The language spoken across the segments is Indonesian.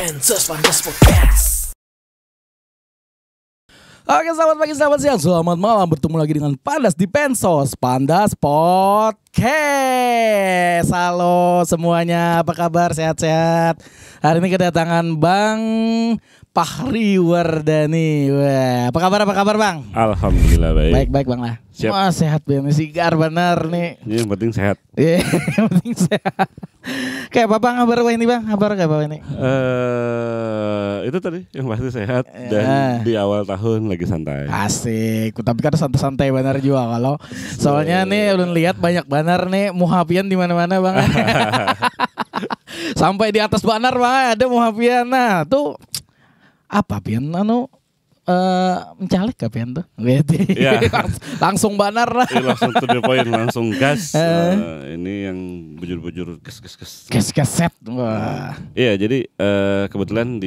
Pansos Podcast. Oke, selamat pagi, selamat siang, selamat malam. Bertemu lagi dengan Pandas di Pansos Podcast. Halo semuanya, apa kabar? Sehat-sehat? Hari ini kedatangan Bang Fahri Wardani. Wah, apa kabar Bang? Alhamdulillah baik. Baik Bang lah. Siap. Wah, sehat Bang, sigar benar nih. Ini yang penting sehat. Iya, yang penting sehat. Kayak apa Bang kabar ini Bang? Kabar kayak apa ini? Itu tadi yang pasti sehat dan di awal tahun lagi santai. Asik, tapi kan santai-santai benar juga kalau soalnya nih udah lihat banyak banner nih muhafian di mana-mana Bang. Sampai di atas banner Bang ada muhafian. Nah, tuh apa pian mencalek ka pian tuh? Ya. Langsung banner lah. Langsung to the point, langsung gas. Ini yang bujur-bujur gas. Kes-keset. Wah. Iya, jadi kebetulan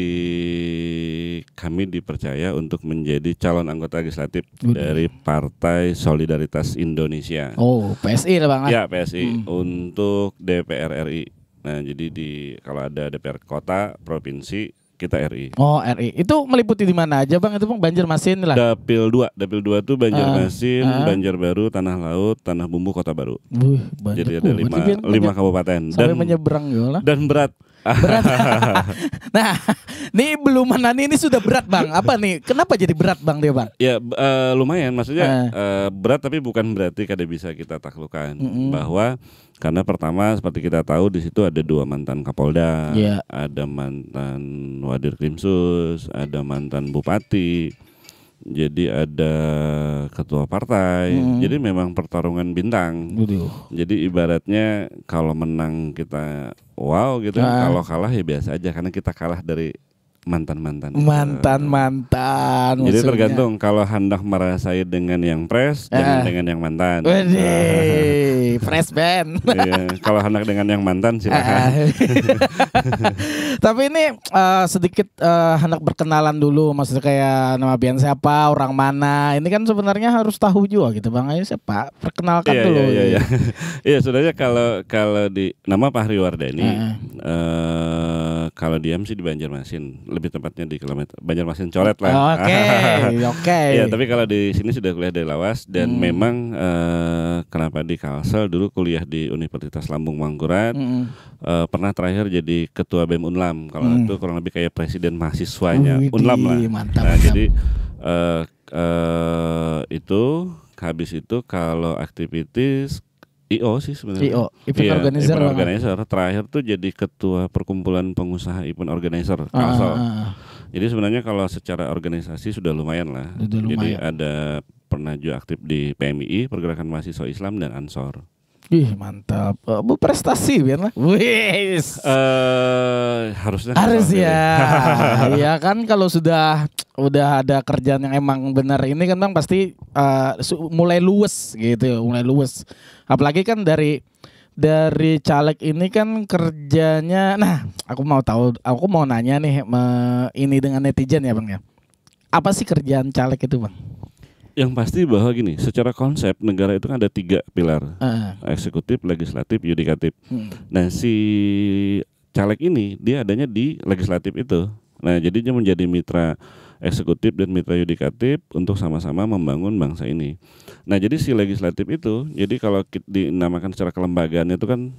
kami dipercaya untuk menjadi calon anggota legislatif dari Partai Solidaritas Indonesia. Oh, PSI lah Bang. Ya, PSI untuk DPR RI. Nah, jadi kalau ada DPR kota, provinsi, kita RI. Oh, RI. Itu meliputi di mana aja Bang? Itu Bang Banjarmasin lah. Dapil 2 tuh Banjarmasin, Banjarbaru, Tanah Laut, Tanah Bumbu, Kota Baru. Jadi ada 5 kabupaten sampai menyeberang juga lah. Dan berat. Berat. Nah, nih belum mana ini sudah berat Bang. Apa nih? Kenapa jadi berat Bang dia Bang? Ya lumayan, maksudnya berat tapi bukan berarti kada bisa kita taklukkan. Bahwa karena pertama seperti kita tahu di situ ada 2 mantan Kapolda, ada mantan Wadir Krimsus, ada mantan Bupati. Jadi ada ketua partai. Jadi memang pertarungan bintang. Jadi ibaratnya kalau menang kita wow gitu, kalau kalah ya biasa aja karena kita kalah dari mantan. Jadi tergantung kalau hendak merasai dengan yang pres dan dengan yang mantan. Fresh band. Iya, kalau hendak dengan yang mantan silakan. Tapi ini sedikit hendak berkenalan dulu, maksudnya kayak nama Bian siapa, orang mana. Ini kan sebenarnya harus tahu juga gitu Bang. Ayo siapa? Perkenalkan dulu. Iya. Iya, sebenarnya kalau di nama Fahri Wardani, kalau diam sih di Banjarmasin, lebih tepatnya di kilometer Banjarmasin Coret lah. Oke. Iya, tapi kalau di sini sudah kuliah dari Lawas dan memang kenapa di Kalsel dulu kuliah di Universitas Lambung Mangkurat. Pernah terakhir jadi ketua BEM Unlam. Kalau itu kurang lebih kayak presiden mahasiswanya Unlam lah. Mantap. Jadi itu habis itu kalau aktivitas IO sih sebenarnya. Event organizer. Terakhir tuh jadi ketua perkumpulan pengusaha event organizer Kalsel. Jadi sebenarnya kalau secara organisasi sudah lumayan lah. Jadi ada pernah juga aktif di PMII, Pergerakan Mahasiswa Islam, dan Ansor. Ih mantap, berprestasi Bian lah. Wis. Harusnya. Harus ya. Iya kan kalau udah ada kerjaan yang emang benar ini kan Bang pasti mulai luwes gitu, mulai luwes. Apalagi kan dari caleg ini kan kerjanya. Nah, aku mau nanya nih ini dengan netizen ya Bang ya. Apa sih kerjaan caleg itu Bang? Yang pasti bahwa gini, secara konsep negara itu kan ada 3 pilar, eksekutif, legislatif, yudikatif. Nah si caleg ini dia adanya di legislatif itu. Nah jadi dia menjadi mitra eksekutif dan mitra yudikatif untuk sama-sama membangun bangsa ini. Nah jadi si legislatif itu, jadi kalau dinamakan secara kelembagaan itu kan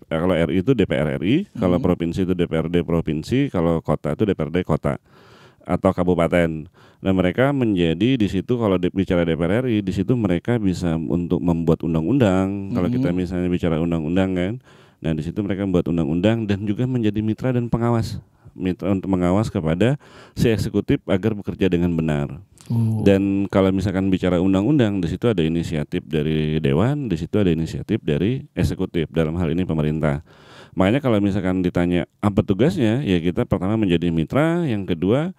kalau RI itu DPR RI, kalau provinsi itu DPRD provinsi, kalau kota itu DPRD kota atau kabupaten. Nah mereka menjadi di situ kalau bicara DPR RI, di situ mereka bisa untuk membuat undang-undang. Kalau kita misalnya bicara undang-undang kan, nah di situ mereka membuat undang-undang dan juga menjadi mitra dan pengawas, mitra untuk mengawas kepada si eksekutif agar bekerja dengan benar. Dan kalau misalkan bicara undang-undang, di situ ada inisiatif dari dewan, di situ ada inisiatif dari eksekutif, dalam hal ini pemerintah. Makanya kalau misalkan ditanya apa tugasnya, ya kita pertama menjadi mitra, yang kedua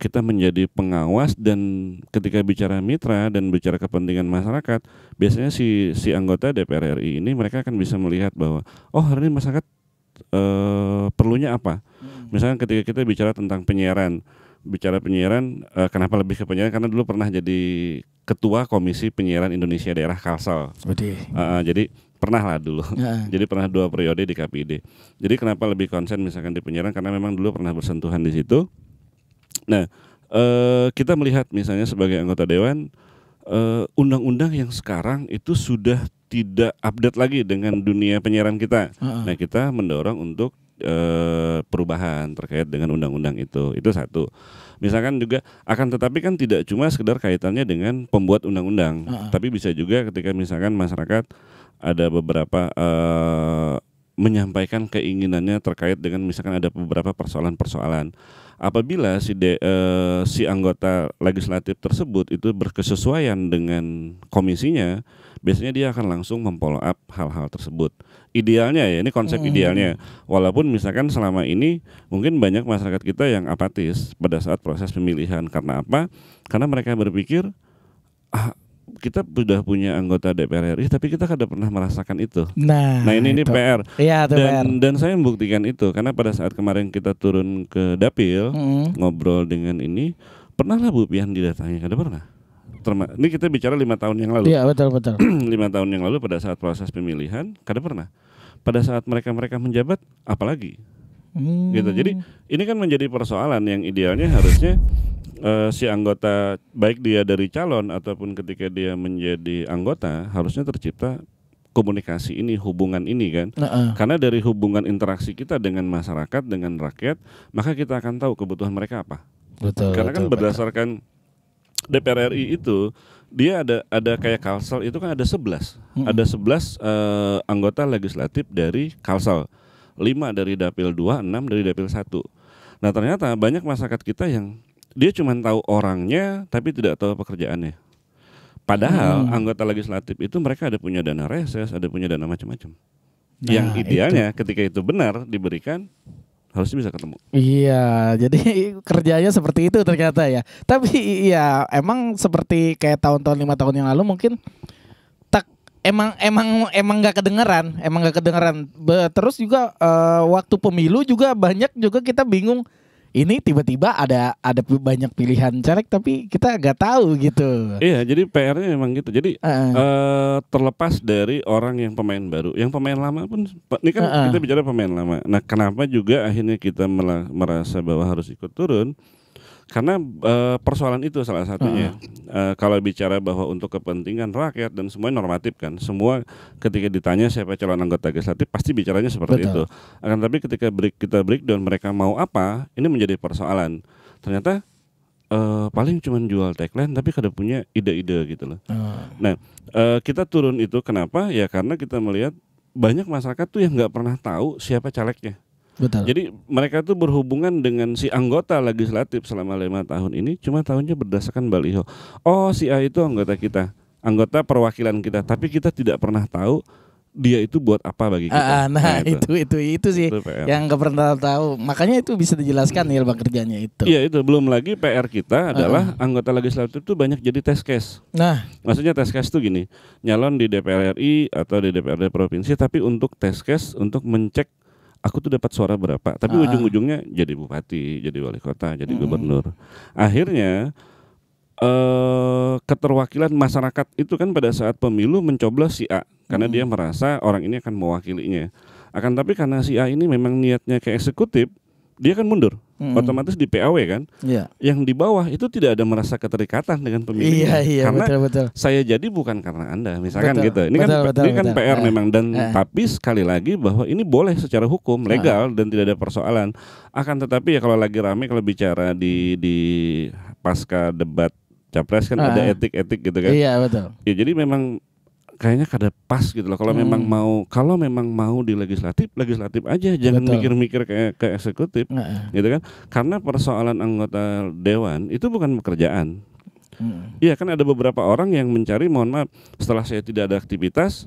kita menjadi pengawas, dan ketika bicara mitra dan bicara kepentingan masyarakat, biasanya si anggota DPR RI ini mereka akan bisa melihat bahwa hari ini masyarakat perlunya apa. Misalnya ketika kita bicara tentang penyiaran, kenapa lebih ke penyiaran? Karena dulu pernah jadi ketua Komisi Penyiaran Indonesia Daerah Kalsel. Jadi Pernah lah dulu. Heeh. Jadi pernah 2 periode di KPID. Jadi kenapa lebih konsen misalkan di penyiaran, karena memang dulu pernah bersentuhan di situ. Nah, kita melihat misalnya sebagai anggota dewan, undang-undang yang sekarang itu sudah tidak update lagi dengan dunia penyiaran kita. Nah, kita mendorong untuk perubahan terkait dengan undang-undang itu satu. Misalkan juga tetapi kan tidak cuma sekedar kaitannya dengan pembuat undang-undang, tapi bisa juga ketika misalkan masyarakat ada beberapa menyampaikan keinginannya terkait dengan misalkan ada beberapa persoalan-persoalan. Apabila si anggota legislatif tersebut itu berkesesuaian dengan komisinya, biasanya dia akan langsung memfollow up hal-hal tersebut. Idealnya ya, ini konsep idealnya. Walaupun misalkan selama ini mungkin banyak masyarakat kita yang apatis pada saat proses pemilihan. Karena apa? Karena mereka berpikir, kita sudah punya anggota DPR RI tapi kita kada pernah merasakan itu. Nah ini PR. Iya, dan saya membuktikan itu karena pada saat kemarin kita turun ke dapil ngobrol dengan ini, pernahlah Bu Pian didatangi, kada pernah. Ini kita bicara 5 tahun yang lalu. Iya, betul. 5 tahun yang lalu pada saat proses pemilihan kada pernah. Pada saat mereka menjabat apalagi. Gitu. Jadi ini kan menjadi persoalan yang idealnya harusnya si anggota, baik dia dari calon ataupun ketika dia menjadi anggota, harusnya tercipta komunikasi ini, hubungan ini kan. Karena dari hubungan interaksi kita dengan masyarakat, dengan rakyat, maka kita akan tahu kebutuhan mereka apa. Betul. Karena kan berdasarkan DPR RI itu dia ada kayak Kalsel itu kan ada 11. Ada 11 anggota legislatif dari Kalsel. 5 dari Dapil 2, 6 dari Dapil 1. Nah, ternyata banyak masyarakat kita yang dia cuma tahu orangnya tapi tidak tahu pekerjaannya. Padahal anggota legislatif itu mereka ada punya dana reses, ada punya dana macam-macam. Nah, yang idealnya ketika itu benar diberikan, harusnya bisa ketemu. Iya, jadi kerjanya seperti itu ternyata ya. Tapi ya emang seperti kayak tahun-tahun 5 tahun yang lalu mungkin emang nggak kedengeran, terus juga waktu pemilu juga banyak juga kita bingung. Ini tiba-tiba ada banyak pilihan caleg tapi kita nggak tahu gitu. Iya, jadi PR-nya memang gitu. Jadi terlepas dari orang yang pemain baru, yang pemain lama pun, ini kan kita bicara pemain lama. Nah, kenapa juga akhirnya kita merasa bahwa harus ikut turun? Karena persoalan itu salah satunya. Kalau bicara bahwa untuk kepentingan rakyat dan semuanya normatif kan, semua ketika ditanya siapa calon anggota legislatif pasti bicaranya seperti itu. Akan tapi ketika kita breakdown mereka mau apa, ini menjadi persoalan. Ternyata paling cuma jual tagline tapi kada punya ide-ide gitu loh. Nah, kita turun itu kenapa? Ya karena kita melihat banyak masyarakat tuh yang nggak pernah tahu siapa calegnya. Betul. Jadi mereka tuh berhubungan dengan si anggota legislatif selama 5 tahun ini cuma tahunya berdasarkan baliho. Oh, si A itu anggota kita, anggota perwakilan kita, tapi kita tidak pernah tahu dia itu buat apa bagi kita. Nah, itu sih itu yang nggak pernah tahu. Makanya itu bisa dijelaskan nih bang kerjanya itu. Iya, itu belum lagi PR kita adalah anggota legislatif itu banyak jadi test case. Nah, maksudnya test case itu gini, nyalon di DPR RI atau di DPRD provinsi tapi untuk test case untuk mencek aku tuh dapat suara berapa, tapi ujung-ujungnya jadi bupati, jadi wali kota, jadi gubernur. Akhirnya keterwakilan masyarakat itu kan pada saat pemilu mencoblos si A karena dia merasa orang ini akan mewakilinya. Akan tapi karena si A ini memang niatnya ke eksekutif, dia kan mundur. Otomatis di PAW kan. Yang di bawah itu tidak ada merasa keterikatan dengan pemilihnya. Karena betul. Saya jadi bukan karena Anda, misalkan gitu. Ini kan PR memang dan tapi sekali lagi bahwa ini boleh secara hukum, legal dan tidak ada persoalan. Akan tetapi ya kalau lagi rame kalau bicara di pasca debat Capres kan ada etik-etik gitu kan. Iya, betul. Ya jadi memang kayaknya kada pas gitu loh. Kalau memang mau di legislatif aja, jangan mikir-mikir kayak ke eksekutif, gitu kan? Karena persoalan anggota dewan itu bukan pekerjaan. Iya kan ada beberapa orang yang mencari, mohon maaf, setelah saya tidak ada aktivitas,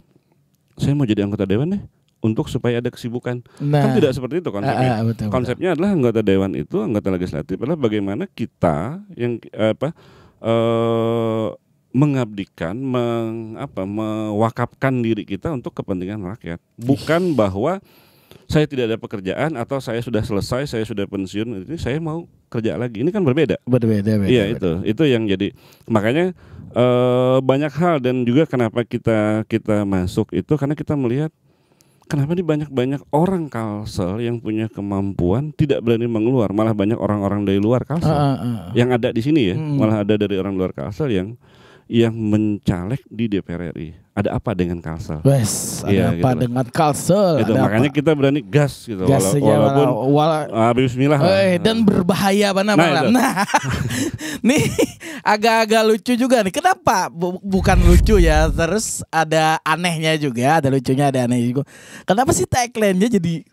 saya mau jadi anggota dewan nih untuk supaya ada kesibukan. Kan tidak seperti itu konsepnya. Konsepnya adalah anggota dewan itu, anggota legislatif adalah bagaimana kita yang mengabdikan, mewakafkan diri kita untuk kepentingan rakyat. Bukan bahwa saya tidak ada pekerjaan atau saya sudah selesai, saya sudah pensiun, ini saya mau kerja lagi. Ini kan berbeda. Berbeda. Iya, itu yang jadi makanya banyak hal, dan juga kenapa kita masuk itu karena kita melihat kenapa nih banyak orang Kalsel yang punya kemampuan tidak berani mengeluar, malah banyak orang-orang dari luar Kalsel yang ada di sini ya, malah ada dari orang luar Kalsel yang mencaleg di DPR RI. Ada apa dengan Kalsel? Wes, ada apa gitu dengan Kalsel? Itu makanya kita berani gas gitu, gas walaupun bismillah lah. Dan berbahaya mana. Nah, nih agak-agak lucu juga nih. Kenapa? Bukan lucu ya, terus ada anehnya juga, ada lucunya, ada anehnya juga. Kenapa sih tagline-nya jadi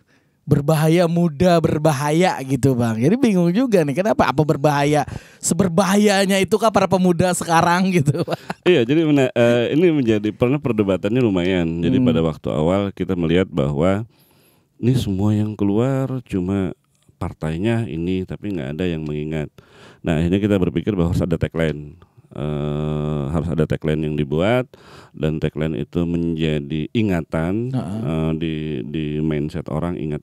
berbahaya muda berbahaya gitu Bang? Jadi bingung juga nih, kenapa? Apa berbahaya? Seberbahayanya itu kah para pemuda sekarang gitu? Iya, jadi ini menjadi perdebatannya lumayan. Jadi pada waktu awal kita melihat bahwa ini semua yang keluar cuma partainya ini, tapi nggak ada yang mengingat. Nah, akhirnya kita berpikir bahwa harus ada tagline. Harus ada tagline yang dibuat, dan tagline itu menjadi ingatan di mindset orang, ingat.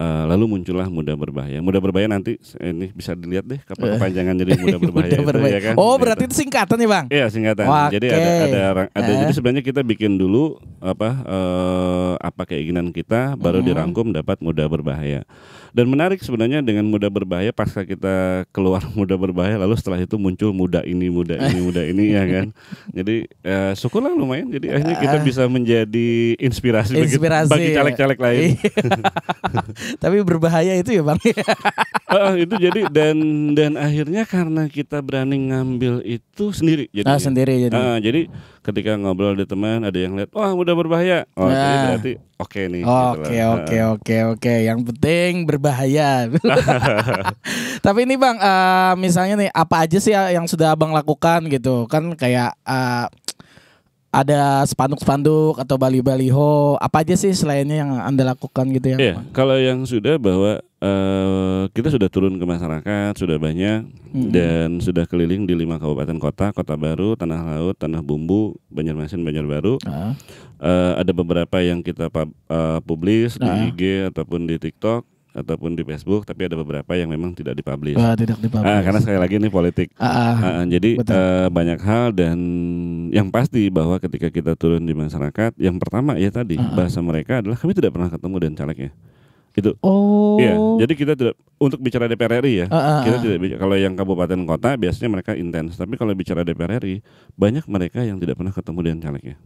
Lalu muncullah muda berbahaya. Muda berbahaya nanti ini bisa dilihat deh kepanjangan jadi muda berbahaya. Muda berbahaya. Itu, ya kan? Oh, berarti itu singkatan ya Bang? Iya, singkatan. Jadi ada jadi sebenarnya kita bikin dulu apa keinginan kita, baru dirangkum dapat muda berbahaya. Dan menarik sebenarnya dengan muda berbahaya, pasca kita keluar muda berbahaya, lalu setelah itu muncul muda ini ya kan. Jadi syukurlah lumayan. Jadi akhirnya kita bisa menjadi inspirasi bagi caleg-caleg lain. Tapi berbahaya itu ya Bang. Itu jadi dan akhirnya karena kita berani ngambil itu sendiri. Jadi jadi ketika ngobrol di teman, ada yang lihat, wah muda berbahaya. Jadi berarti oke nih. Oke. Yang penting berbahaya. Tapi ini Bang, misalnya nih apa aja sih yang sudah Abang lakukan gitu? Kan kayak ada spanduk-spanduk atau baliho, apa aja sih selainnya yang Anda lakukan gitu ya? Iya, kalau yang sudah bahwa kita sudah turun ke masyarakat, sudah banyak dan sudah keliling di 5 kabupaten kota, Kota Baru, Tanah Laut, Tanah Bumbu, Banjarmasin, Banjarbaru. Ada beberapa yang kita publish di IG ataupun di TikTok ataupun di Facebook, tapi ada beberapa yang memang tidak dipublish. Tidak dipublish. Karena sekali lagi ini politik. Jadi banyak hal, dan yang pasti bahwa ketika kita turun di masyarakat, yang pertama ya tadi bahasa mereka adalah kami tidak pernah ketemu dengan calegnya. Itu. Iya, jadi kita tidak untuk bicara DPR RI ya. Kita tidak bicara, kalau yang kabupaten kota biasanya mereka intens, tapi kalau bicara DPR RI banyak mereka yang tidak pernah ketemu dengan calegnya.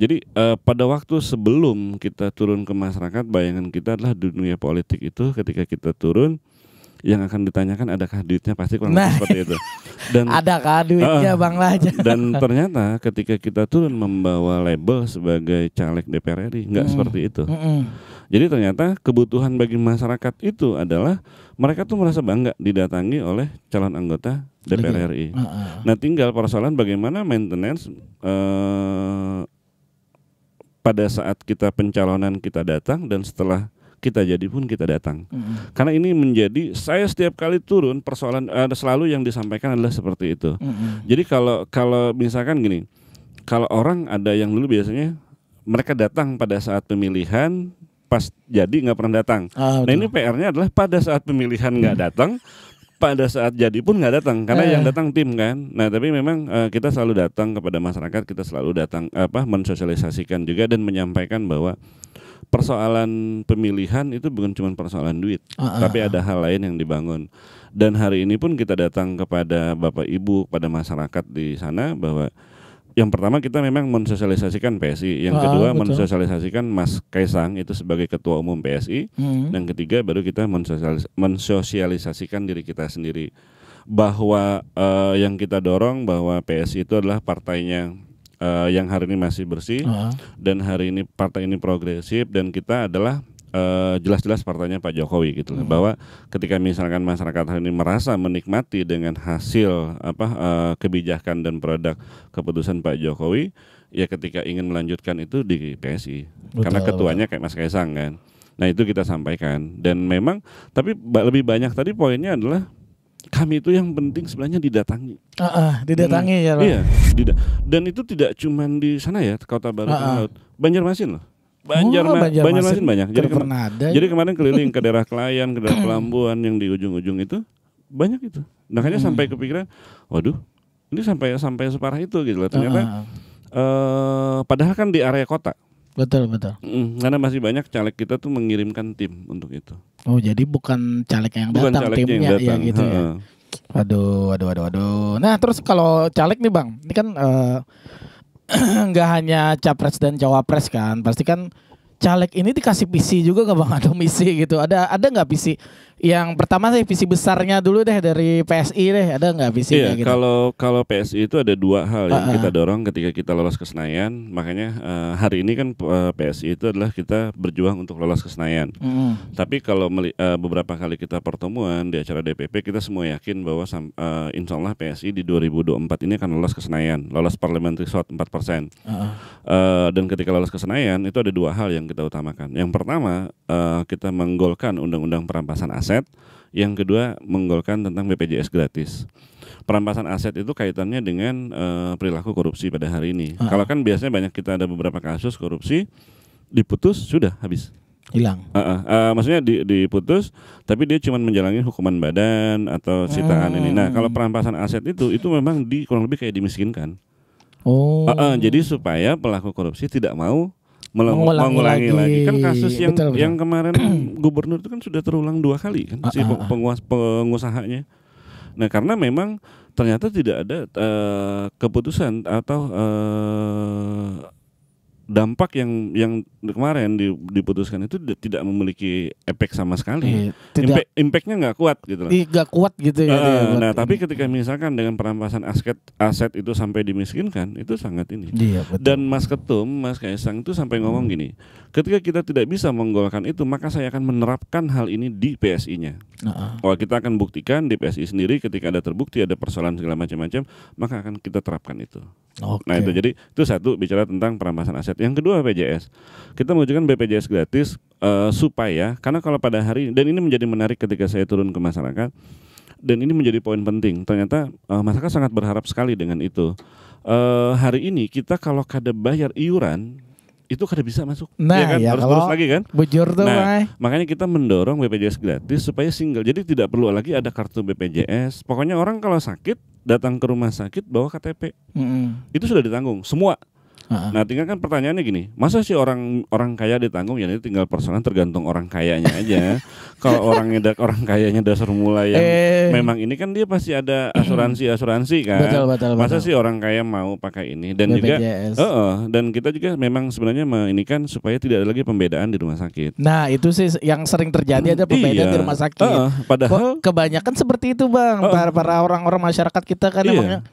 Jadi pada waktu sebelum kita turun ke masyarakat, bayangan kita adalah dunia politik itu ketika kita turun, yang akan ditanyakan adakah duitnya, pasti kurang lebih seperti itu. Dan adakah duitnya Bang Laja? Dan ternyata ketika kita turun membawa label sebagai caleg DPR RI, nggak seperti itu. Jadi ternyata kebutuhan bagi masyarakat itu adalah mereka tuh merasa bangga didatangi oleh calon anggota DPR RI. Nah, tinggal persoalan bagaimana maintenance pada saat kita pencalonan kita datang, dan setelah kita jadi pun kita datang. Karena ini menjadi, saya setiap kali turun persoalan selalu yang disampaikan adalah seperti itu. Jadi kalau misalkan gini, kalau orang ada yang dulu biasanya mereka datang pada saat pemilihan, pas jadi nggak pernah datang. Nah ini PR-nya adalah pada saat pemilihan nggak datang, pada saat jadi pun nggak datang, karena yang datang tim kan. Nah tapi memang kita selalu datang kepada masyarakat, kita selalu datang mensosialisasikan juga dan menyampaikan bahwa persoalan pemilihan itu bukan cuma persoalan duit, tapi ada hal lain yang dibangun. Dan hari ini pun kita datang kepada Bapak Ibu, pada masyarakat di sana, bahwa yang pertama kita memang mensosialisasikan PSI, yang kedua mensosialisasikan Mas Kaisang itu sebagai Ketua Umum PSI, dan ketiga baru kita mensosialisasikan diri kita sendiri, bahwa yang kita dorong bahwa PSI itu adalah partainya yang hari ini masih bersih, dan hari ini partai ini progresif, dan kita adalah jelas-jelas partainya Pak Jokowi gitu, bahwa ketika misalkan masyarakat hari ini merasa menikmati dengan hasil kebijakan dan produk keputusan Pak Jokowi, ya ketika ingin melanjutkan itu di PSI. Karena ketuanya kayak Mas Kaisang kan. Nah itu kita sampaikan, dan memang tapi lebih banyak tadi poinnya adalah kami itu yang penting sebenarnya didatangi. Didatangi ya Pak. Iya, dan itu tidak cuma di sana ya, Kota Baru, Tanah Laut, Banjarmasin loh. Banjarmasin banyak. Jadi kemarin keliling ke daerah Klayan, ke daerah Pelambuan yang di ujung-ujung itu banyak itu. Makanya sampai kepikiran, waduh, ini sampai separah itu gitu loh. Ternyata padahal kan di area kota. Betul. Karena masih banyak caleg kita tuh mengirimkan tim untuk itu. Oh, jadi bukan caleg yang datang, timnya ya gitu ya. Waduh. Nah, terus kalau caleg nih Bang, ini kan nggak hanya capres dan cawapres kan, pasti kan caleg ini dikasih visi juga nggak Bang, atau misi gitu? Ada nggak visi? Yang pertama sih visi besarnya dulu deh dari PSI deh, ada nggak visinya gitu? Kalau PSI itu ada dua hal yang kita dorong ketika kita lolos ke Senayan. Makanya hari ini kan PSI itu adalah kita berjuang untuk lolos ke Senayan. Tapi kalau beberapa kali kita pertemuan di acara DPP, kita semua yakin bahwa insya Allah PSI di 2024 ini akan lolos ke Senayan, lolos parliamentary vote 4%. Dan ketika lolos ke Senayan itu ada dua hal yang kita utamakan. Yang pertama, kita menggolkan undang-undang perampasan aset. Yang kedua, menggolkan tentang BPJS gratis. Perampasan aset itu kaitannya dengan perilaku korupsi pada hari ini. Kalau kan biasanya banyak kita ada beberapa kasus korupsi, diputus sudah habis, hilang. Maksudnya diputus, tapi dia cuma menjalani hukuman badan atau sitaan ini. Nah, kalau perampasan aset itu memang kurang lebih kayak dimiskinkan. Jadi supaya pelaku korupsi tidak mau mengulangi lagi. Kan kasus yang kemarin gubernur itu kan sudah terulang 2 kali kan si pengusahanya. Nah, karena memang ternyata tidak ada keputusan atau dampak yang kemarin diputuskan itu tidak memiliki efek sama sekali. Impactnya nggak kuat gitu loh. Nggak kuat gitu ya. Nah, tapi ketika misalkan dengan perampasan aset itu sampai dimiskinkan, itu sangat ini. Iya, betul. Dan Mas Ketum, Mas Kaisang itu sampai ngomong gini, ketika kita tidak bisa menggolkan itu, maka saya akan menerapkan hal ini di PSI-nya. Kalau kita akan buktikan di PSI sendiri, ketika ada terbukti ada persoalan segala macam-macam, maka akan kita terapkan itu. Nah, itu jadi itu satu, bicara tentang perampasan aset. Yang kedua, BPJS. Kita mengajukan BPJS gratis supaya, karena kalau pada hari, dan ini menjadi menarik ketika saya turun ke masyarakat, dan ini menjadi poin penting. Ternyata masyarakat sangat berharap sekali dengan itu. Hari ini kita kalau kada bayar iuran, itu kada bisa masuk. Nah, ya kan? Harus lagi kan? Bujur tuh, makanya kita mendorong BPJS gratis supaya single. Jadi tidak perlu lagi ada kartu BPJS. Pokoknya orang kalau sakit datang ke rumah sakit bawa KTP. Itu sudah ditanggung semua. Nah, tinggal kan pertanyaannya gini, masa sih orang kaya ditanggung? Ya ini tinggal persoalan tergantung orang kayanya aja. Kalau orang kayanya dasar mula yang memang ini kan dia pasti ada asuransi kan. Betul. Masa sih orang kaya mau pakai ini? Dan BPJS. Juga dan kita juga memang sebenarnya ini supaya tidak ada lagi pembedaan di rumah sakit. Nah, itu sih yang sering terjadi, ada pembedaan di rumah sakit. Padahal kebanyakan seperti itu Bang, para orang-orang masyarakat kita kan emangnya.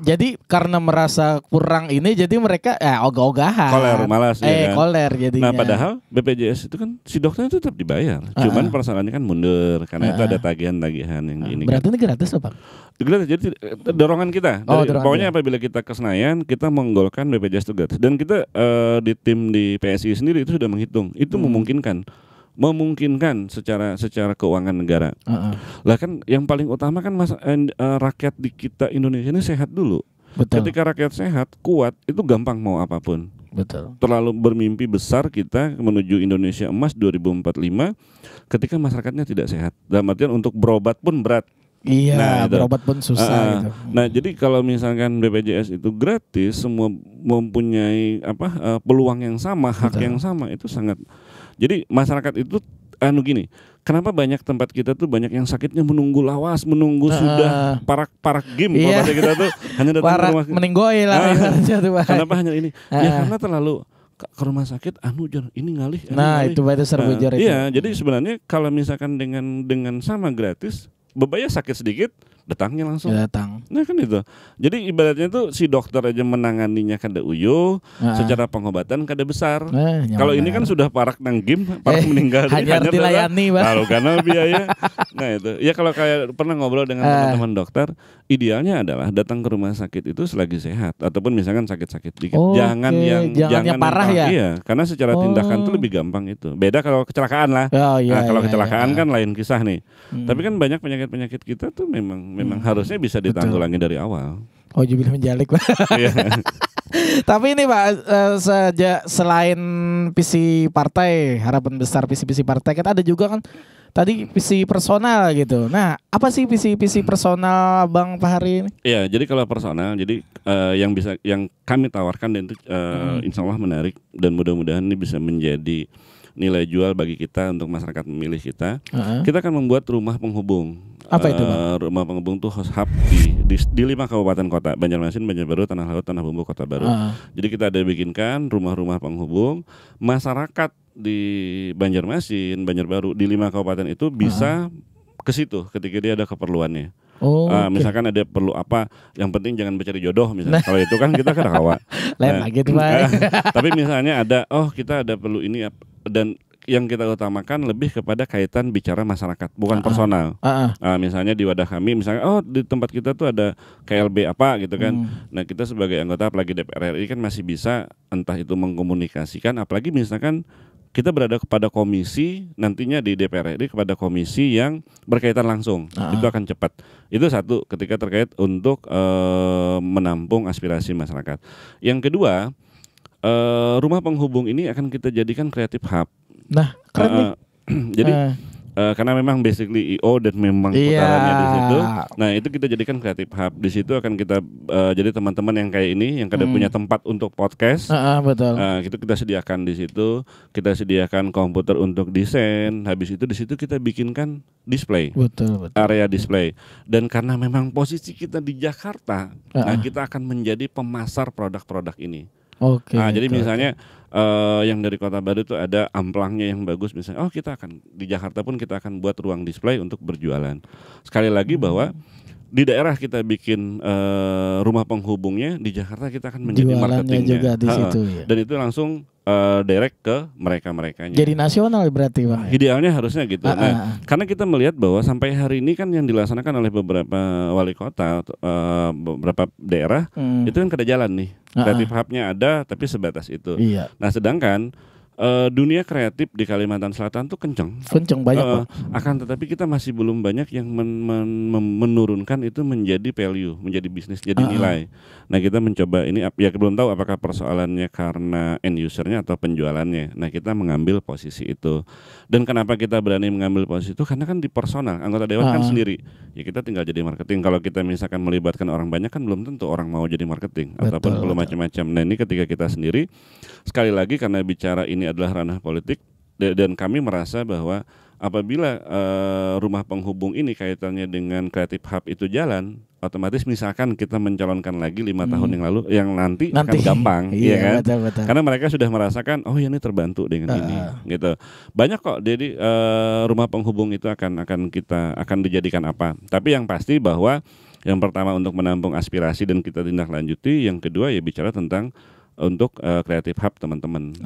Jadi karena merasa kurang ini, jadi mereka ogah-ogahan. Koler, malas ya kan? Koler jadinya. Nah, padahal BPJS itu kan si dokternya tetap dibayar. Cuman persoalannya kan mundur karena itu ada tagihan-tagihan yang ini. Berarti ini gratis apa? Gratis, jadi dorongan kita. Pokoknya apabila kita ke Senayan, kita menggolkan BPJS itu gratis. Dan kita di tim di PSI sendiri itu sudah menghitung, itu memungkinkan secara keuangan negara. Lah kan yang paling utama kan rakyat di kita Indonesia ini sehat dulu. Betul. Ketika rakyat sehat, kuat, itu gampang mau apapun. Betul. Terlalu bermimpi besar kita menuju Indonesia emas 2045 ketika masyarakatnya tidak sehat. Dalam artian untuk berobat pun berat. Iya, berobat pun susah gitu. Nah, jadi kalau misalkan BPJS itu gratis, semua mempunyai peluang yang sama, hak yang sama, itu sangat. Jadi masyarakat itu gini, kenapa banyak tempat kita tuh banyak yang sakitnya menunggu lawas, menunggu sudah parak game. Iya. Kita tuh hanya datang ke rumah meninggoy lah. Kenapa hanya ini? Ya karena terlalu ke rumah sakit ini ngalih. Itu baru serbujur itu. Iya, jadi sebenarnya kalau misalkan dengan sama gratis, bebaya sakit sedikit datangnya langsung. Nah kan itu. Jadi ibaratnya tuh si dokter aja menanganinya kada uyo, secara pengobatan kada besar. Kalau ini kan sudah parak nanggim, parak meninggal. Hanya dilayani, Bang. Lalu karena biaya. Nah itu. Ya kalau kayak pernah ngobrol dengan teman-teman dokter, idealnya adalah datang ke rumah sakit itu selagi sehat, ataupun misalkan sakit-sakit dikit. Jangan yang parah ya. Iya, karena secara tindakan itu lebih gampang itu. Beda kalau kecelakaan lah. Kalau kecelakaan kan lain kisah nih. Tapi kan banyak penyakit-penyakit kita tuh memang harusnya bisa ditanggulangi dari awal. Oh jubil menjalik Pak. Iya. Tapi ini Pak, selain visi partai, harapan besar visi-visi partai, kan ada juga kan tadi visi personal gitu. Nah, apa sih visi-visi personal Bang Fahri ini? Iya, jadi kalau personal, jadi yang kami tawarkan dan itu insya Allah menarik dan mudah-mudahan ini bisa menjadi nilai jual bagi kita untuk masyarakat memilih kita. Kita akan membuat rumah penghubung. Apa itu, Bang? Rumah penghubung tuh host hub di 5 kabupaten kota, Banjarmasin, Banjarbaru, Tanah Laut, Tanah Bumbu, Kota Baru. Jadi kita ada bikinkan rumah-rumah penghubung masyarakat di Banjarmasin, Banjarbaru di 5 kabupaten itu bisa ke situ ketika dia ada keperluannya. Misalkan ada perlu apa, yang penting jangan mencari jodoh misalnya. Kalau itu kan kita kada kawa. Lain lagi tuh, Pak. Tapi misalnya ada, kita ada perlu ini dan yang kita utamakan lebih kepada kaitan bicara masyarakat, bukan personal. Misalnya di wadah kami, misalnya di tempat kita tuh ada KLB apa gitu kan. Nah kita sebagai anggota, apalagi DPR RI kan masih bisa entah itu mengkomunikasikan, apalagi misalkan kita berada kepada komisi nantinya di DPR RI kepada komisi yang berkaitan langsung, itu akan cepat. Itu satu ketika terkait untuk menampung aspirasi masyarakat. Yang kedua, rumah penghubung ini akan kita jadikan creative hub. Nah, keren nih. Jadi karena memang basically IO dan memang putarannya di situ. Nah, itu kita jadikan creative hub. Di situ akan kita jadi teman-teman yang kayak ini yang kada punya tempat untuk podcast. Betul. Itu kita sediakan di situ. Kita sediakan komputer untuk desain. Habis itu di situ kita bikinkan display. Betul. Area display. Dan karena memang posisi kita di Jakarta, nah kita akan menjadi pemasar produk-produk ini. Jadi misalnya yang dari Kota Baru itu ada amplangnya yang bagus misalnya, kita akan di Jakarta pun kita akan buat ruang display untuk berjualan. Sekali lagi bahwa di daerah kita bikin rumah penghubungnya, di Jakarta kita akan menjadi marketingnya juga di situ, ya. Dan itu langsung direct ke mereka-merekanya. Jadi nasional berarti Bang. Idealnya harusnya gitu. Nah, karena kita melihat bahwa sampai hari ini kan yang dilaksanakan oleh beberapa wali kota, beberapa daerah itu kan kada jalan nih. Kreatif hub-nya ada tapi sebatas itu. Iya. Nah, sedangkan dunia kreatif di Kalimantan Selatan tuh kenceng banyak Pak. Akan tetapi kita masih belum banyak yang menurunkan itu menjadi value, menjadi bisnis, jadi nilai. Nah kita mencoba ini, ya belum tahu apakah persoalannya karena end usernya atau penjualannya. Nah kita mengambil posisi itu. Dan kenapa kita berani mengambil posisi itu? Karena kan di personal, anggota dewan kan sendiri. Ya kita tinggal jadi marketing. Kalau kita misalkan melibatkan orang banyak kan belum tentu orang mau jadi marketing. Ataupun perlu macam-macam. Nah ini ketika kita sendiri, sekali lagi karena bicara ini adalah ranah politik dan kami merasa bahwa apabila rumah penghubung ini kaitannya dengan Creative Hub itu jalan, otomatis misalkan kita mencalonkan lagi 5 tahun yang lalu yang nanti akan gampang, iya kan? Betul. Karena mereka sudah merasakan ya ini terbantu dengan ini, gitu. Banyak kok, jadi rumah penghubung itu akan dijadikan apa? Tapi yang pasti bahwa yang pertama untuk menampung aspirasi dan kita tindak lanjuti, yang kedua ya bicara tentang untuk Creative Hub teman-teman.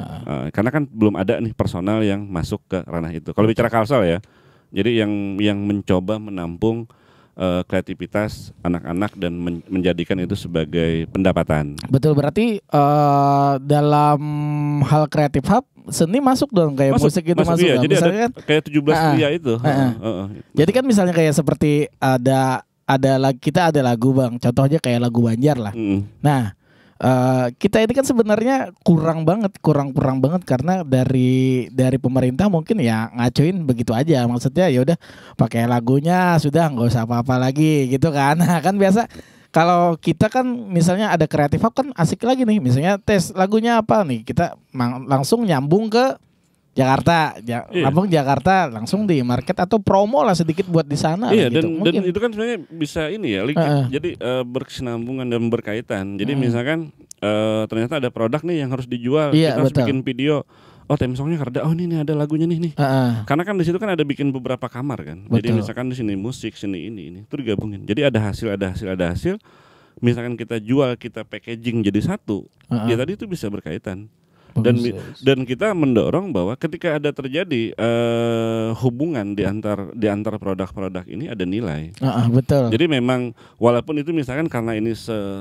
Karena kan belum ada nih personal yang masuk ke ranah itu. Kalau bicara Kalsel ya, jadi yang mencoba menampung kreativitas anak-anak dan menjadikan itu sebagai pendapatan. Betul, berarti dalam hal Creative Hub seni masuk dong, kayak musik itu masuk. Iya, jadi misalnya ada kan, kayak 17 pria itu. Jadi kan misalnya kayak seperti kita ada lagu Bang, contohnya kayak lagu Banjar lah. Nah kita ini kan sebenarnya kurang banget karena dari pemerintah mungkin ya ngacuin begitu aja, maksudnya ya udah pakai lagunya sudah nggak usah apa-apa lagi gitu kan. Nah, kan biasa kalau kita kan misalnya ada Creative Hub kan asik lagi nih, misalnya tes lagunya apa nih, kita langsung nyambung ke Jakarta, Lampung Jakarta langsung di market atau promo lah sedikit buat di sana. Iya, gitu. dan itu kan sebenarnya bisa ini ya, jadi berkesinambungan dan berkaitan. Jadi misalkan ternyata ada produk nih yang harus dijual, kita harus bikin video. Theme songnya karena ini ada lagunya nih. Karena kan di situ kan ada bikin beberapa kamar kan. Jadi misalkan di sini musik, sini ini itu digabungin. Jadi ada hasil. Misalkan kita jual, kita packaging jadi satu, ya tadi itu bisa berkaitan. Dan kita mendorong bahwa ketika ada terjadi hubungan di antar produk-produk ini ada nilai. Betul. Jadi memang walaupun itu misalkan karena ini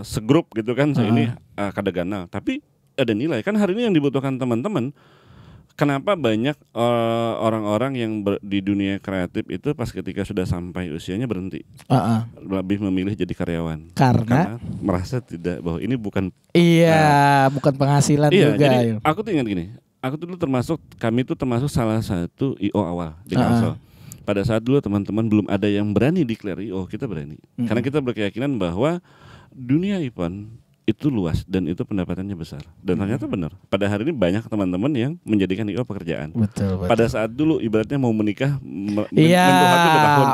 segrup gitu kan, ini kada ganal, tapi ada nilai. Kan hari ini yang dibutuhkan teman-teman kenapa banyak orang-orang yang di dunia kreatif itu pas ketika sudah sampai usianya berhenti, lebih memilih jadi karyawan Karena merasa tidak bahwa ini bukan bukan penghasilan iya, juga. jadi aku tuh ingat gini, aku tuh dulu kami tuh termasuk salah satu IO awal di Kalsel. Pada saat dulu teman-teman belum ada yang berani declare IO, kita berani. Karena kita berkeyakinan bahwa dunia event itu luas dan itu pendapatannya besar. Dan ternyata benar. Pada hari ini banyak teman-teman yang menjadikan IO pekerjaan. Betul. Pada saat dulu ibaratnya mau menikah mentuhan tuh tahun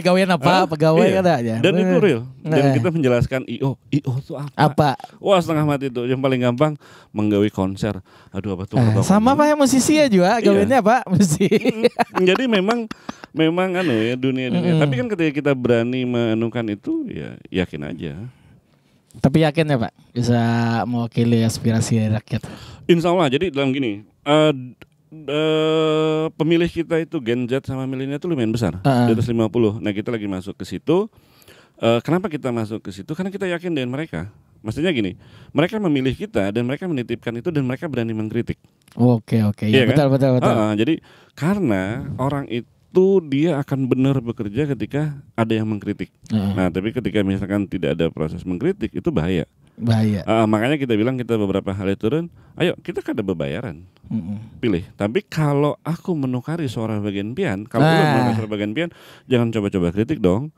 gawean apa? Pegawai iya. ada aja. Dan itu real. Dan kita menjelaskan IO itu apa? Wah, setengah mati itu. Yang paling gampang menggawe konser. Aduh, apa tuh? Sama Pak, musisi ya juga gaweannya apa? Musisi. Jadi memang ya dunia. Tapi kan ketika kita berani menemukan itu, ya yakin aja. Tapi yakin ya Pak bisa mewakili aspirasi rakyat? Insya Allah. Jadi dalam gini, pemilih kita itu Gen Z sama milenial itu lumayan besar, di atas 50. Nah kita lagi masuk ke situ. Kenapa kita masuk ke situ? Karena kita yakin dengan mereka. Maksudnya gini, mereka memilih kita dan mereka menitipkan itu dan mereka berani mengkritik. Oke, ya, kan? betul. Jadi karena orang itu dia akan benar bekerja ketika ada yang mengkritik. Nah, tapi ketika misalkan tidak ada proses mengkritik itu bahaya. Makanya kita bilang kita beberapa kali turun, ayo kita kan ada bebayaran. Pilih. Tapi kalau aku menukari suara bagian pian, kalau lu menukari suara bagian pian, jangan coba-coba kritik dong.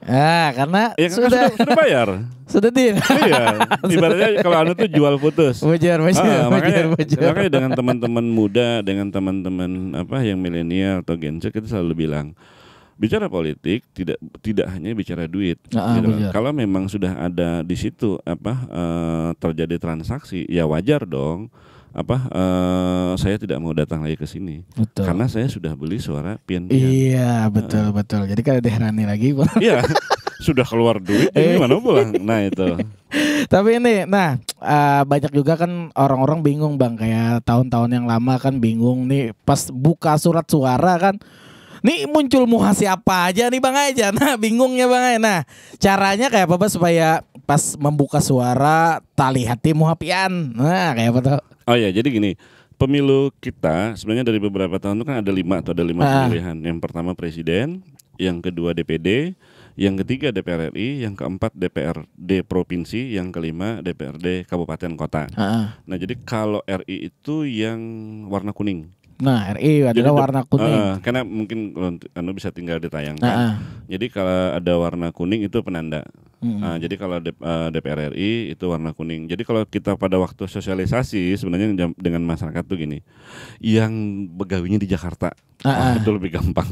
Karena ya, sudah bayar. Sudah deal. Iya. Ibaratnya kalau anu tuh jual putus. Makanya dengan teman-teman muda, dengan teman-teman yang milenial atau Gen Z, kita selalu bilang bicara politik tidak hanya bicara duit. Gitu. Kalau memang sudah ada di situ terjadi transaksi, ya wajar dong. Saya tidak mau datang lagi ke sini. Karena saya sudah beli suara pian. Iya, betul. Jadi kalau diherani lagi, iya. Sudah keluar duit, ini mana pulang? Nah itu. Tapi ini, banyak juga kan orang-orang bingung Bang, kayak tahun-tahun yang lama kan bingung nih pas buka surat suara kan. Nih muncul muha siapa aja nih Bang aja. Nah bingungnya Bang. Nah caranya kayak apa supaya pas membuka suara tali hati muha pian. Nah kayak apa tuh? Oh ya, jadi gini, pemilu kita sebenarnya dari beberapa tahun itu kan ada 5 pemilihan. Yang pertama presiden, yang kedua DPD, yang ketiga DPR RI, yang keempat DPRD provinsi, yang kelima DPRD kabupaten kota. Nah jadi kalau RI itu yang warna kuning. Nah RI adalah warna kuning. Karena mungkin Anda bisa tinggal ditayangkan. Jadi kalau ada warna kuning itu penanda. Jadi kalau DPR RI itu warna kuning. Jadi kalau kita pada waktu sosialisasi sebenarnya dengan masyarakat tuh gini, yang begawinya di Jakarta itu lebih gampang.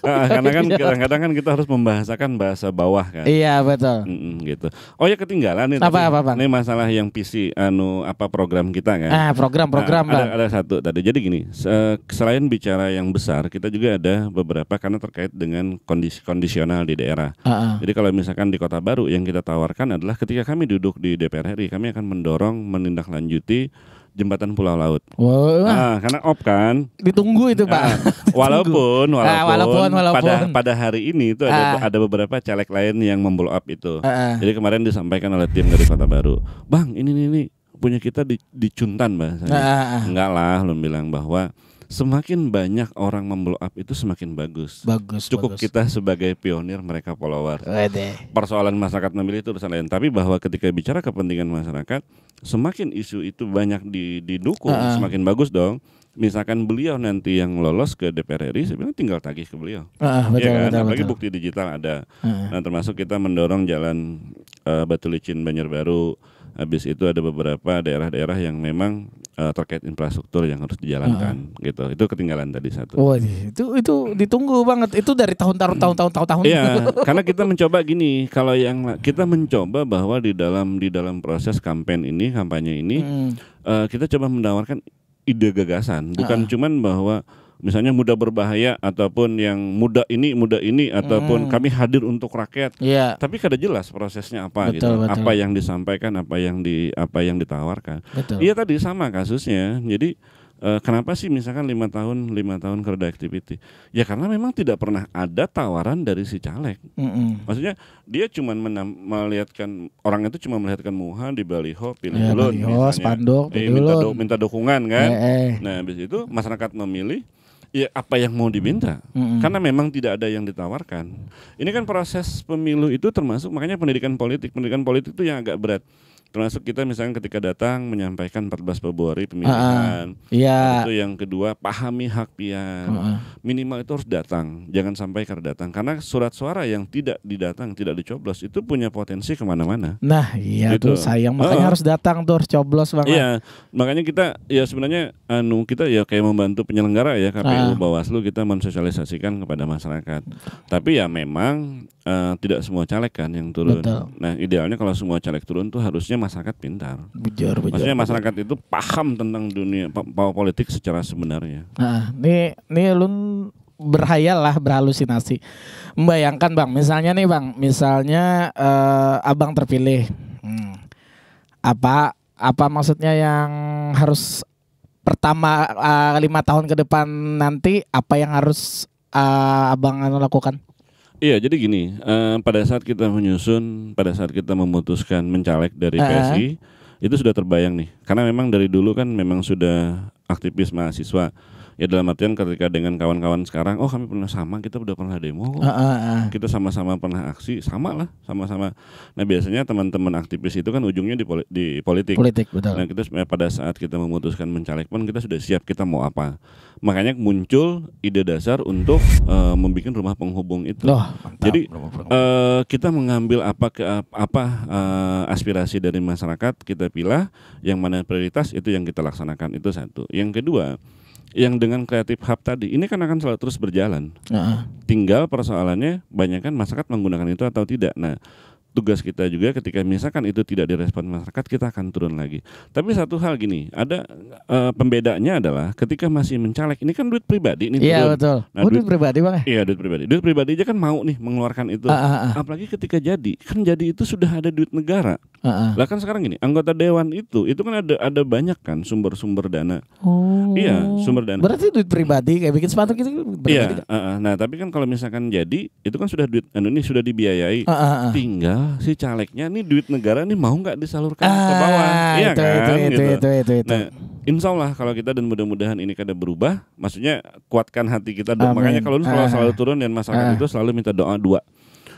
Karena kan kadang-kadang kan kita harus membahasakan bahasa bawah kan. Iya betul. Gitu. Oh ya ketinggalan nih. Apa? Ini masalah yang PC program kita kan. Program. Ada satu tadi. Jadi gini, selain bicara yang besar, kita juga ada beberapa karena terkait dengan kondisi kondisional di daerah. Jadi kalau misalkan di Kota Baru yang kita tawarkan adalah ketika kami duduk di DPR RI, kami akan mendorong menindaklanjuti jembatan Pulau Laut. Karena kan ditunggu itu Pak. Walaupun walaupun pada hari ini itu ada beberapa caleg lain yang memblow up itu. Jadi kemarin disampaikan oleh tim dari Kota Baru, Bang ini punya kita di Cuntan bahasanya. Enggak lah, lu bilang bahwa semakin banyak orang memblow up itu semakin bagus. Cukup kita sebagai pionir, mereka follower. Persoalan masyarakat memilih itu urusan lain. Tapi bahwa ketika bicara kepentingan masyarakat, semakin isu itu banyak didukung, semakin bagus dong. Misalkan beliau nanti yang lolos ke DPR RI, sebenarnya tinggal tagih ke beliau. Betul. Apalagi bukti digital ada. Nah termasuk kita mendorong jalan Batu Licin Banjarbaru. Habis itu ada beberapa daerah-daerah yang memang terkait infrastruktur yang harus dijalankan gitu. Itu ketinggalan tadi satu. Itu ditunggu banget. Itu dari tahun-tahun. Iya, karena kita mencoba gini, kalau yang kita mencoba bahwa di dalam proses kampanye ini kita coba menawarkan ide gagasan, bukan cuman bahwa misalnya muda berbahaya ataupun yang muda ini ataupun kami hadir untuk rakyat. Tapi kada jelas prosesnya apa. Betul. Apa yang disampaikan, apa yang ditawarkan. Iya tadi sama kasusnya. Jadi kenapa sih misalkan 5 tahun kerja activity? Ya karena memang tidak pernah ada tawaran dari si caleg. Maksudnya dia cuma melihatkan orang itu cuma melihatkan muha di baliho pilih ulun, baliho, spanduk, minta dukungan kan. Nah habis itu masyarakat memilih. Ya apa yang mau diminta? Karena memang tidak ada yang ditawarkan. Ini kan proses pemilu itu termasuk makanya pendidikan politik. Pendidikan politik itu yang agak berat. Termasuk kita misalnya ketika datang menyampaikan 14 Februari pemilihan. Itu yang kedua pahami hak pian. Minimal itu harus datang. Jangan sampai karena datang. Karena surat suara yang tidak dicoblos itu punya potensi kemana-mana. Nah iya gitu. Tuh sayang makanya harus datang tuh harus coblos Bang. Iya makanya kita ya sebenarnya kita ya kayak membantu penyelenggara ya KPU Bawaslu kita mensosialisasikan kepada masyarakat. Tapi ya memang tidak semua caleg kan yang turun. Betul. Nah idealnya kalau semua caleg turun tuh harusnya masyarakat pintar. Maksudnya masyarakat itu paham tentang dunia politik secara sebenarnya. Nah, nih lu berhayal lah, berhalusinasi. Membayangkan Bang, misalnya Abang terpilih. Apa maksudnya yang harus pertama 5 tahun ke depan nanti apa yang harus Abang lakukan? Iya, jadi gini, pada saat kita memutuskan mencaleg dari PSI, itu sudah terbayang nih. Karena memang dari dulu kan memang sudah aktivis mahasiswa. Ya dalam artian ketika dengan kawan-kawan sekarang, kami pernah sama, kita udah pernah demo, kita sama-sama pernah aksi, sama. Nah biasanya teman-teman aktivis itu kan ujungnya di politik. Betul. Nah kita pada saat kita memutuskan mencaleg pun kita sudah siap kita mau apa. Makanya muncul ide dasar untuk membuat rumah penghubung itu. Mantap. Jadi kita mengambil aspirasi dari masyarakat, kita pilih yang mana prioritas itu yang kita laksanakan, itu satu. Yang kedua, yang dengan kreatif hub tadi ini kan akan selalu terus berjalan. Tinggal persoalannya banyak kan masyarakat menggunakan itu atau tidak. Nah tugas kita juga ketika misalkan itu tidak direspon masyarakat kita akan turun lagi. Tapi satu hal gini, ada pembedanya adalah ketika masih mencaleg ini kan duit pribadi nih. Iya betul. Nah, duit pribadi Bang. Iya duit pribadi. Duit pribadi aja kan mau nih mengeluarkan itu. Apalagi ketika jadi itu sudah ada duit negara. Lah kan sekarang gini, anggota dewan itu kan ada banyak kan sumber-sumber dana. Iya, sumber dana. Berarti duit pribadi kayak bikin sepatu gitu pribadi. Iya, nah tapi kan kalau misalkan jadi itu kan sudah duit ini sudah dibiayai. Tinggal si calegnya nih duit negara nih mau nggak disalurkan ke bawah, iya kan? Itu. Nah, insya Allah kalau kita dan mudah-mudahan ini kada berubah, maksudnya kuatkan hati kita. Makanya kalau selalu turun dan masyarakat itu selalu minta doa 2.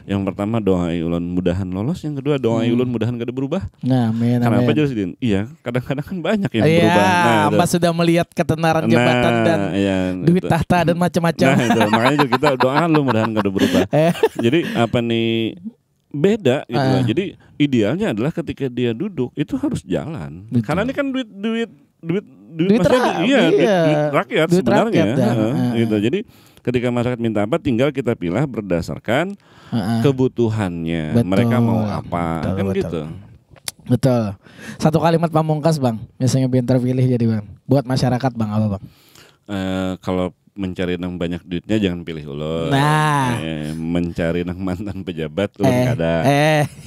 Yang pertama doa ulun mudahan lolos, yang kedua doa ulun mudahan kada berubah. Nah, amin. Kenapa Josidin? Iya, kadang-kadang kan banyak yang berubah. Nah, Mbak sudah melihat ketenaran jabatan dan duit tahta dan macam-macam. Nah, itu. Makanya kita doakan lu mudahan kada berubah. Jadi apa nih? Beda gitu lah. Jadi idealnya adalah ketika dia duduk itu harus jalan. Betul. Karena ini kan duit rakyat duit sebenarnya. Gitu. Jadi ketika masyarakat minta apa tinggal kita pilih berdasarkan kebutuhannya. Betul. Mereka mau apa kan gitu. Betul. Satu kalimat pamungkas Bang, misalnya biar terpilih jadi Bang. Buat masyarakat Bang apa Bang? Kalau mencari nang banyak duitnya jangan pilih ulun. Mencari nang mantan pejabat ulun kada.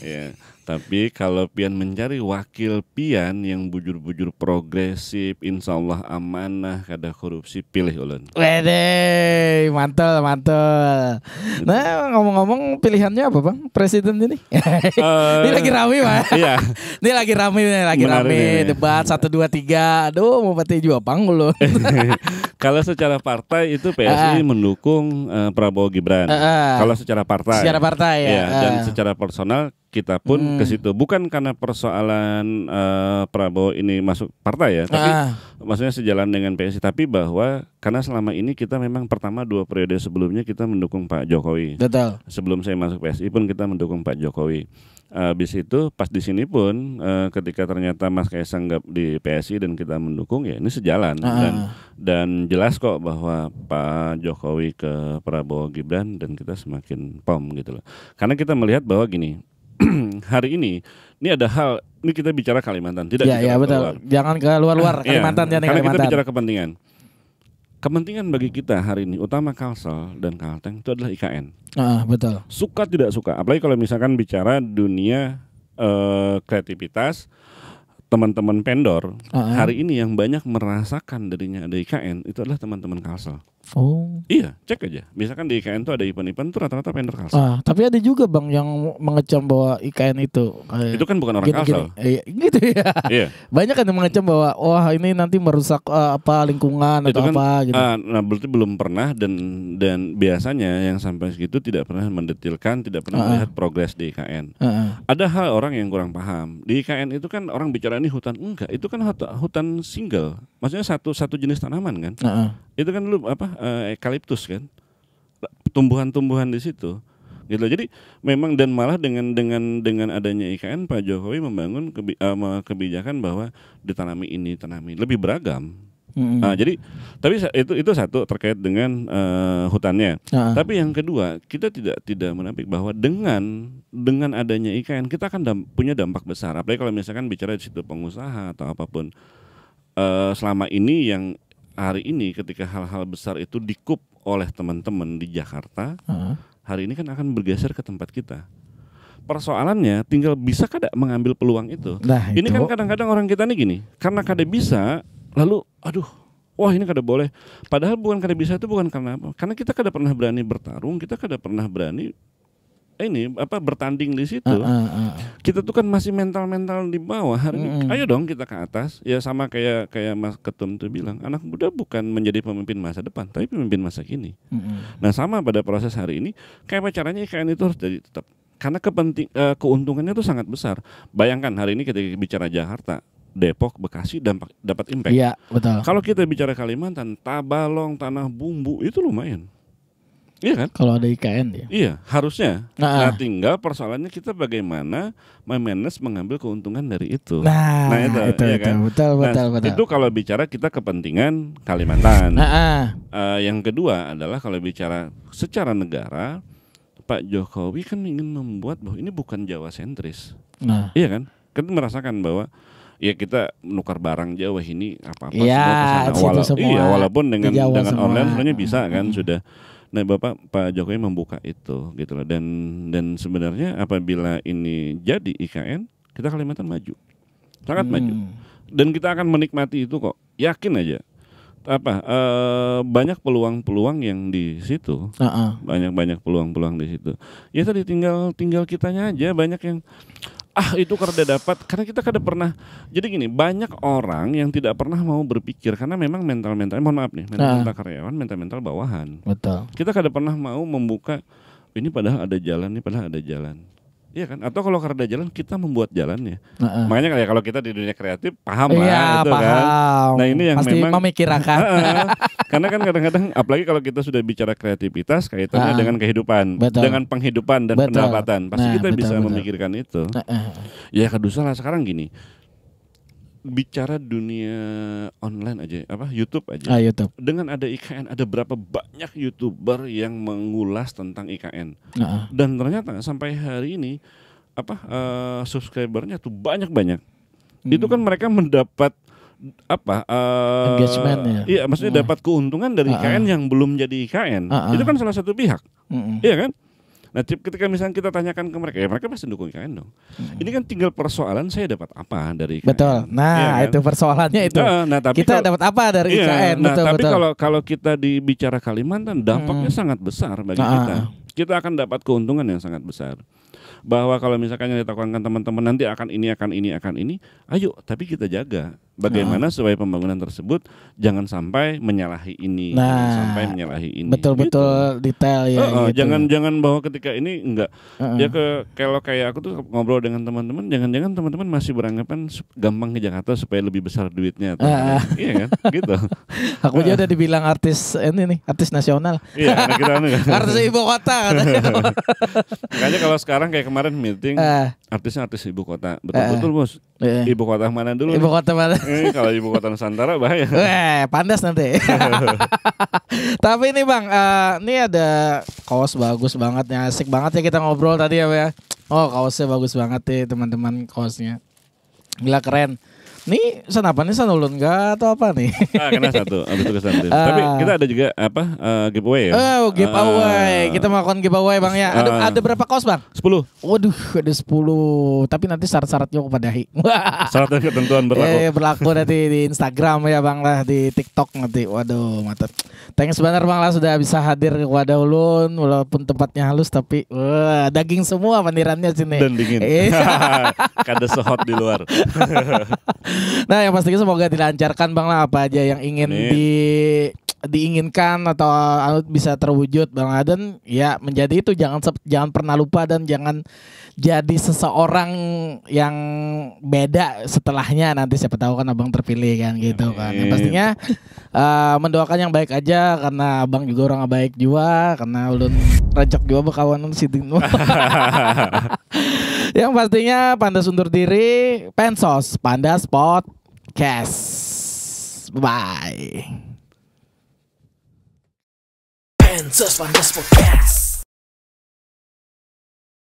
Ya. Tapi kalau pian mencari wakil pian yang bujur-bujur progresif, insya Allah amanah, kada korupsi, pilih ulun. Wede, mantul. Nah ngomong-ngomong pilihannya apa Bang? Presiden ini? Ini lagi rame Pak. Iya. Ini lagi rame debat 1, 2, 3. Aduh mau bati juga Bang ulun. Kalau secara partai itu PSI mendukung Prabowo Gibran. Kalau secara partai. Secara partai ya. Dan secara personal kita pun ke situ bukan karena persoalan Prabowo ini masuk partai ya, tapi maksudnya sejalan dengan PSI, tapi bahwa karena selama ini kita memang pertama 2 periode sebelumnya kita mendukung Pak Jokowi. Betul. Sebelum saya masuk PSI pun kita mendukung Pak Jokowi. Habis itu pas di sini pun ketika ternyata Mas Kaisang nggak di PSI dan kita mendukung ya ini sejalan dan jelas kok bahwa Pak Jokowi ke Prabowo Gibran dan kita semakin pom gitu loh. Karena kita melihat bahwa gini. Hari ini ada hal ini kita bicara Kalimantan tidak bicara betul. Luar. Jangan ke luar-luar Kalimantan karena kita bicara kepentingan bagi kita hari ini utama Kalsel dan Kalteng itu adalah IKN. Betul. Suka tidak suka apalagi kalau misalkan bicara dunia kreativitas teman-teman vendor hari ini yang banyak merasakan darinya ada IKN itu adalah teman-teman Kalsel. Oh. Iya, cek aja. Misalkan di IKN tuh ada event-event tuh rata-rata vendor Kalsel. Tapi ada juga bang yang mengecam bahwa IKN itu itu kan bukan orang Kalsel. Gitu ya. Iya. Banyak kan yang mengecam bahwa wah ini nanti merusak lingkungan itu atau kan, apa gitu. Nah berarti belum pernah dan biasanya yang sampai segitu tidak pernah mendetilkan, tidak pernah melihat progres di IKN. Ada hal orang yang kurang paham. Di IKN itu kan orang bicara ini hutan, enggak, itu kan hutan single. Maksudnya satu jenis tanaman kan. Itu kan dulu eukaliptus kan. Tumbuhan-tumbuhan di situ. Gitu. Jadi memang dan malah dengan adanya IKN Pak Jokowi membangun kebijakan bahwa ditanami ini, tanami lebih beragam. Jadi tapi itu satu terkait dengan hutannya. Tapi yang kedua, kita tidak menapik bahwa dengan adanya IKN kita akan punya dampak besar. Apalagi kalau misalkan bicara di situ pengusaha atau apapun. Selama ini yang hari ini ketika hal-hal besar itu dikup oleh teman-teman di Jakarta, hari ini kan akan bergeser ke tempat kita. Persoalannya tinggal bisa kada mengambil peluang itu. Nah, ini kan kadang-kadang orang kita nih gini, karena kada bisa, lalu wah ini kada boleh. Padahal bukan kada bisa itu bukan karena apa? Karena kita kada pernah berani bertarung, kita kada pernah berani bertanding di situ. Kita tuh kan masih mental di bawah. Hari ini ayo dong kita ke atas. Ya sama kayak Mas Ketum tuh bilang, anak muda bukan menjadi pemimpin masa depan, tapi pemimpin masa kini. Nah sama pada proses hari ini, kayak caranya IKN itu harus jadi tetap. Karena keuntungannya itu sangat besar. Bayangkan hari ini kita bicara Jakarta, Depok, Bekasi dapat impact. Iya, betul. Kalau kita bicara Kalimantan, Tabalong, Tanah Bumbu itu lumayan. Iya kan? Kalau ada IKN ya. Iya, harusnya. Nah, tinggal persoalannya kita bagaimana mengambil keuntungan dari itu. Nah itu ya kan? betul. Itu kalau bicara kita kepentingan Kalimantan. Yang kedua adalah kalau bicara secara negara, Pak Jokowi kan ingin membuat bahwa ini bukan Jawa sentris. Iya kan? Kita merasakan bahwa ya kita menukar barang Jawa ini apa-apa semua. Iya, walaupun dengan online sebenarnya bisa kan sudah. Nah, Pak Jokowi membuka itu gitu loh, dan sebenarnya apabila ini jadi IKN, kita Kalimantan maju. Sangat maju. Dan kita akan menikmati itu kok. Yakin aja. Banyak peluang-peluang yang di situ. Banyak peluang-peluang di situ. Ya tadi tinggal kitanya aja, banyak yang itu karena dapat, karena kita kada pernah. Jadi gini, banyak orang yang tidak pernah mau berpikir karena memang mental mohon maaf nih, mental karyawan, mental bawahan. Betul. Kita kada pernah mau membuka ini padahal ada jalan, Iya kan? Atau kalau karena ada jalan kita membuat jalannya. Makanya kalau kita di dunia kreatif paham lah itu paham. Kan. Nah ini yang pasti memang memikirkan. Karena kan kadang-kadang apalagi kalau kita sudah bicara kreativitas kaitannya dengan kehidupan, dengan penghidupan dan pendapatan, pasti kita bisa memikirkan itu. Ya kedua lah sekarang gini. Bicara dunia online aja, YouTube aja. YouTube. Dengan ada IKN, ada berapa banyak YouTuber yang mengulas tentang IKN. Dan ternyata sampai hari ini subscribernya tuh banyak. Itu kan mereka mendapat engagement ya. Iya, maksudnya dapat keuntungan dari IKN yang belum jadi IKN. Itu kan salah satu pihak. Iya kan? Nah, ketika misalnya kita tanyakan ke mereka, ya mereka pasti dukung IKN dong. Ini kan tinggal persoalan saya dapat apa dari IKN. Betul. Nah, ya kan? Itu persoalannya itu. Tapi kita dapat apa dari IKN? Tapi kalau kita dibicara Kalimantan, dampaknya sangat besar bagi kita. Kita akan dapat keuntungan yang sangat besar. Bahwa kalau misalkan yang ditakutkan teman-teman nanti akan ini, ayo, tapi kita jaga bagaimana supaya pembangunan tersebut jangan sampai menyalahi ini, jangan sampai menyalahi ini. Betul-betul detail ya. Gitu. Jangan bahwa ketika ini enggak. Ya kalau kayak aku tuh ngobrol dengan teman-teman, jangan-jangan teman-teman masih beranggapan gampang ke Jakarta supaya lebih besar duitnya. Iya kan? Gitu. Aku aja udah dibilang artis nasional. Iya, kita artis ibu kota. Makanya kalau sekarang kayak kemarin meeting artisnya artis ibu kota. Betul-betul bos. Ibu kota mana dulu? Ibu kota mana? Kalau ibu kota Nusantara bahaya. Pandas nanti. Tapi ini Bang, ini ada kaos bagus banget ya, asik banget ya kita ngobrol tadi ya. Oh kaosnya bagus banget nih teman-teman kaosnya. Gila keren. Nih kenapa nih ulun enggak atau apa nih? Kena satu, abis itu kesantin. Tapi kita ada juga apa giveaway ya? Oh, giveaway. Kita melakukan giveaway Bang ya. Ada berapa kaos Bang? 10. Waduh, ada 10. Tapi nanti syarat-syaratnya kepadahi. Syarat dan ketentuan berlaku. Berlaku nanti di Instagram ya Bang lah, di TikTok nanti. Waduh, mantap. Thanks banget Bang lah sudah bisa hadir kepada ulun walaupun tempatnya halus tapi daging semua pandirannya sini. Dan dingin. Kada sehot di luar. Nah, yang pastinya semoga dilancarkan Bang lah apa aja yang ingin diinginkan atau bisa terwujud Bang Aden ya menjadi itu jangan pernah lupa dan jangan jadi seseorang yang beda setelahnya nanti siapa tahu kan Abang terpilih kan gitu kan. Yang pastinya mendoakan yang baik aja karena Abang juga orang baik juga karena ulun rancak juga bekawanan situ. Yang pastinya Pandas undur diri, Pensos Pandas Podcast. Bye. Pensos Pandas Podcast.